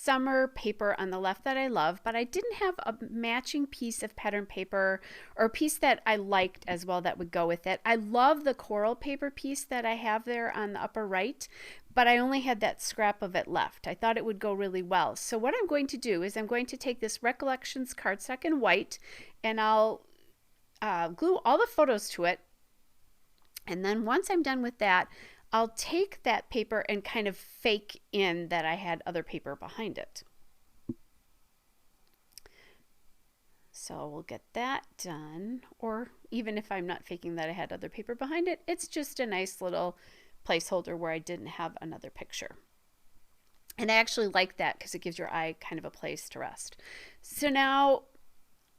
summer paper on the left that I love, but I didn't have a matching piece of pattern paper or a piece that I liked as well that would go with it. I love the coral paper piece that I have there on the upper right, but I only had that scrap of it left. I thought it would go really well. So what I'm going to do is I'm going to take this Recollections cardstock in white, and I'll glue all the photos to it. And then once I'm done with that, I'll take that paper and kind of fake in that I had other paper behind it. So we'll get that done. Or even if I'm not faking that I had other paper behind it, it's just a nice little placeholder where I didn't have another picture. And I actually like that because it gives your eye kind of a place to rest. So now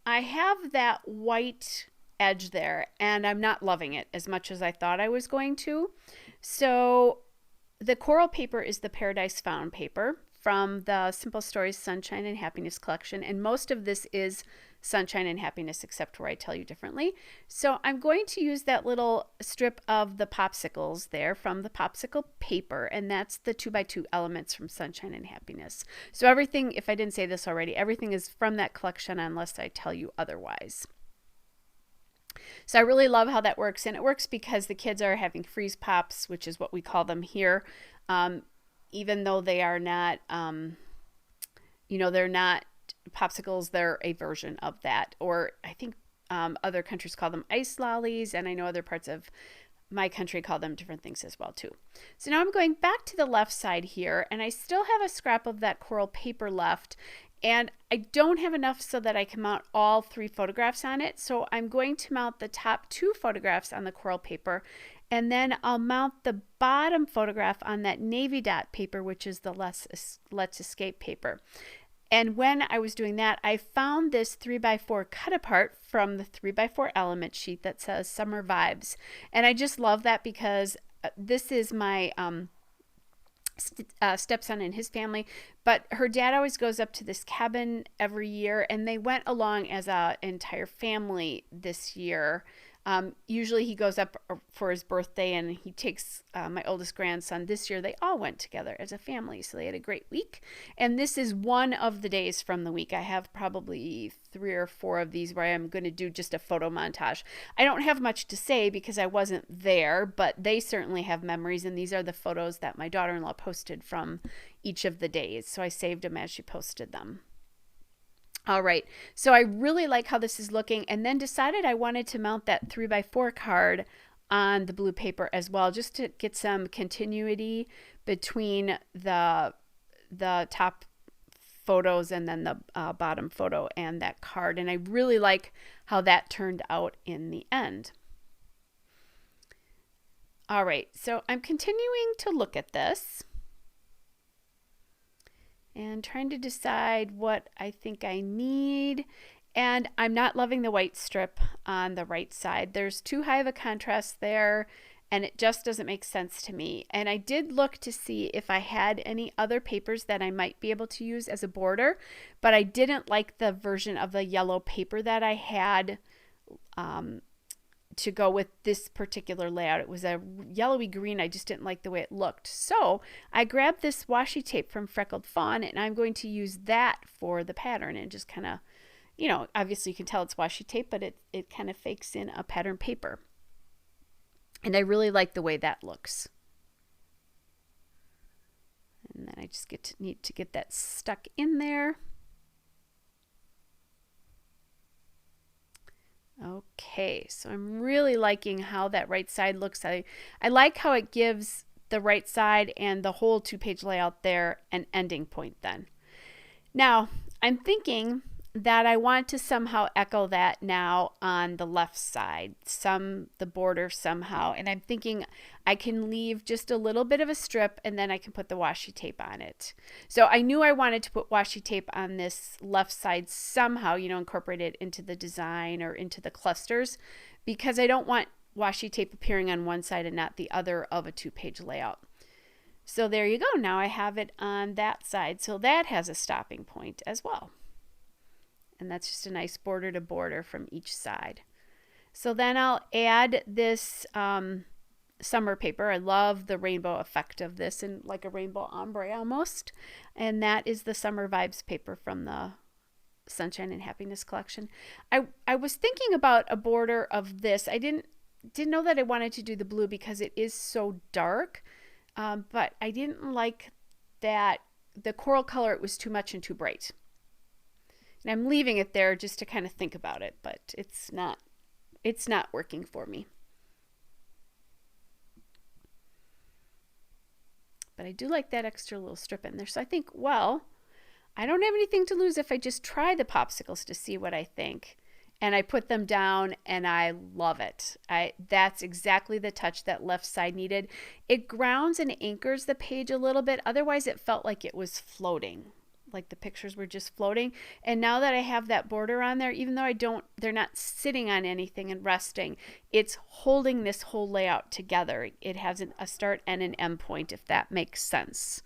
I have that white edge there, and I'm not loving it as much as I thought I was going to. So the coral paper is the Paradise Found paper from the Simple Stories Sunshine and Happiness collection, and most of this is Sunshine and Happiness except where I tell you differently. So I'm going to use that little strip of the popsicles there from the popsicle paper, and that's the 2x2 elements from Sunshine and Happiness. So everything, if I didn't say this already, everything is from that collection unless I tell you otherwise. So I really love how that works, and it works because the kids are having freeze pops, which is what we call them here, even though they are not, they're not popsicles, they're a version of that. Or I think other countries call them ice lollies, and I know other parts of my country call them different things as well too. So now I'm going back to the left side here, and I still have a scrap of that coral paper left, and I don't have enough so that I can mount all 3 photographs on it. So I'm going to mount the top 2 photographs on the coral paper, and then I'll mount the bottom photograph on that navy dot paper, which is the Let's Escape paper. And when I was doing that, I found this 3x4 cut apart from the 3x4 element sheet that says Summer Vibes. And I just love that because this is my stepson and his family, but her dad always goes up to this cabin every year, and they went along as an entire family this year. Usually he goes up for his birthday, and he takes my oldest grandson. This year they all went together as a family, so they had a great week. And this is one of the days from the week. I have probably 3 or 4 of these where I'm going to do just a photo montage. I don't have much to say because I wasn't there, but they certainly have memories, and these are the photos that my daughter-in-law posted from each of the days, so I saved them as she posted them. All right, so I really like how this is looking, and then decided I wanted to mount that 3x4 card on the blue paper as well, just to get some continuity between the top photos and then the bottom photo and that card. And I really like how that turned out in the end. All right, so I'm continuing to look at this and trying to decide what I think I need. And I'm not loving the white strip on the right side. There's too high of a contrast there, and it just doesn't make sense to me. And I did look to see if I had any other papers that I might be able to use as a border, but I didn't like the version of the yellow paper that I had to go with this particular layout. It was a yellowy green. I just didn't like the way it looked. So I grabbed this washi tape from Freckled Fawn, and I'm going to use that for the pattern and just kind of, obviously you can tell it's washi tape, but it kind of fakes in a pattern paper. And I really like the way that looks. And then I just need to get that stuck in there. Okay, so I'm really liking how that right side looks. I like how it gives the right side and the whole 2-page layout there an ending point then. Now, I'm thinking that I want to somehow echo that now on the left side, the border somehow. And I'm thinking I can leave just a little bit of a strip, and then I can put the washi tape on it. So I knew I wanted to put washi tape on this left side somehow, incorporate it into the design or into the clusters, because I don't want washi tape appearing on one side and not the other of a 2-page layout. So there you go. Now I have it on that side. So that has a stopping point as well. And that's just a nice border to border from each side. So then I'll add this summer paper. I love the rainbow effect of this, and like a rainbow ombre almost. And that is the Summer Vibes paper from the Sunshine and Happiness collection. I was thinking about a border of this. I didn't know that I wanted to do the blue because it is so dark, but I didn't like that the coral color, it was too much and too bright. And I'm leaving it there just to kind of think about it, but it's not working for me. But I do like that extra little strip in there. So I think, well, I don't have anything to lose if I just try the popsicles to see what I think. And I put them down and I love it. That's exactly the touch that left side needed. It grounds and anchors the page a little bit. Otherwise it felt like it was floating, like the pictures were just floating. And now that I have that border on there, even though they're not sitting on anything and resting, it's holding this whole layout together. It has a start and an end point, if that makes sense.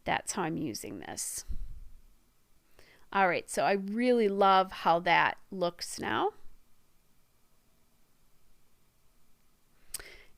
That's how I'm using this. All right, so I really love how that looks now.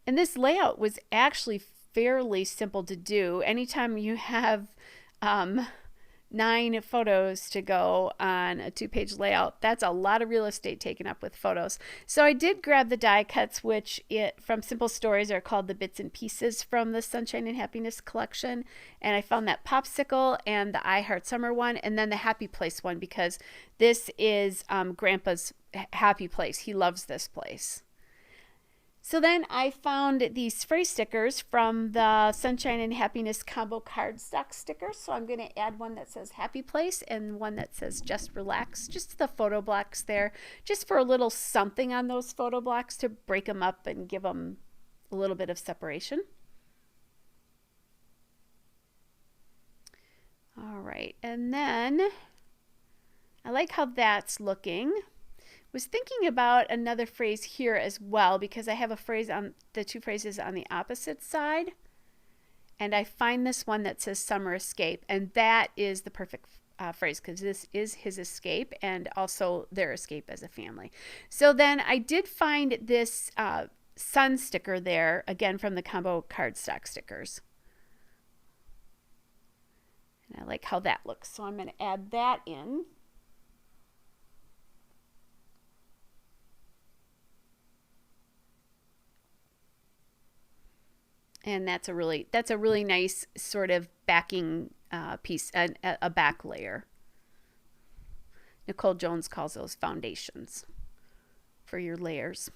And this layout was actually fairly simple to do. Anytime you have 9 photos to go on a 2-page layout, that's a lot of real estate taken up with photos. So I did grab the die cuts, which from Simple Stories are called the bits and pieces from the Sunshine and Happiness collection. And I found that popsicle and the I Heart Summer one, and then the Happy Place one, because this is Grandpa's happy place. He loves this place. So then I found these phrase stickers from the Sunshine and Happiness combo cardstock stickers. So I'm going to add one that says Happy Place and one that says Just Relax, just the photo blocks there, just for a little something on those photo blocks to break them up and give them a little bit of separation. All right, and then I like how that's looking. Was thinking about another phrase here as well, because I have a phrase on the 2 phrases on the opposite side, and I find this one that says Summer Escape, and that is the perfect phrase, because this is his escape and also their escape as a family. So then I did find this sun sticker there, again from the combo cardstock stickers, and I like how that looks, so I'm going to add that in. And that's a really nice sort of backing piece, a back layer. Nicole Jones calls those foundations for your layers.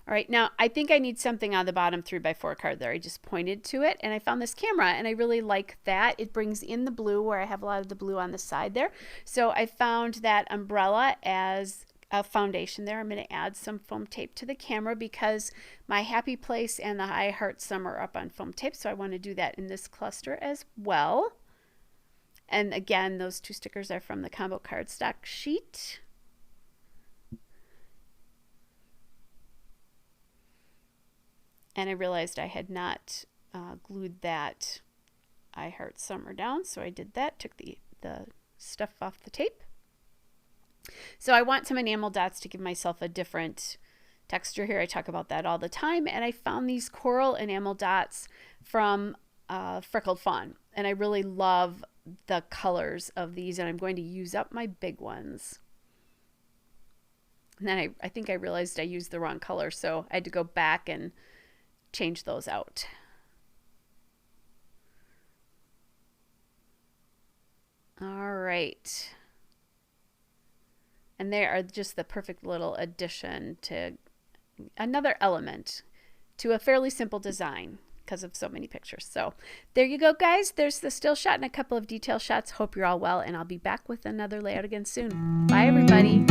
All right, now I think I need something on the bottom 3x4 card there. I just pointed to it and I found this camera, and I really like that. It brings in the blue where I have a lot of the blue on the side there. So I found that umbrella as a foundation there. I'm going to add some foam tape to the camera because my Happy Place and the I Heart Summer are up on foam tape, so I want to do that in this cluster as well. And again, those 2 stickers are from the combo cardstock sheet. And I realized I had not glued that I Heart Summer down, so I did that, took the stuff off the tape. So I want some enamel dots to give myself a different texture here. I talk about that all the time. And I found these coral enamel dots from Freckled Fawn. And I really love the colors of these. And I'm going to use up my big ones. And then I think I realized I used the wrong color. So I had to go back and change those out. All right. And they are just the perfect little addition to another element to a fairly simple design because of so many pictures. So there you go, guys. There's the still shot and a couple of detail shots. Hope you're all well, and I'll be back with another layout again soon. Bye, everybody.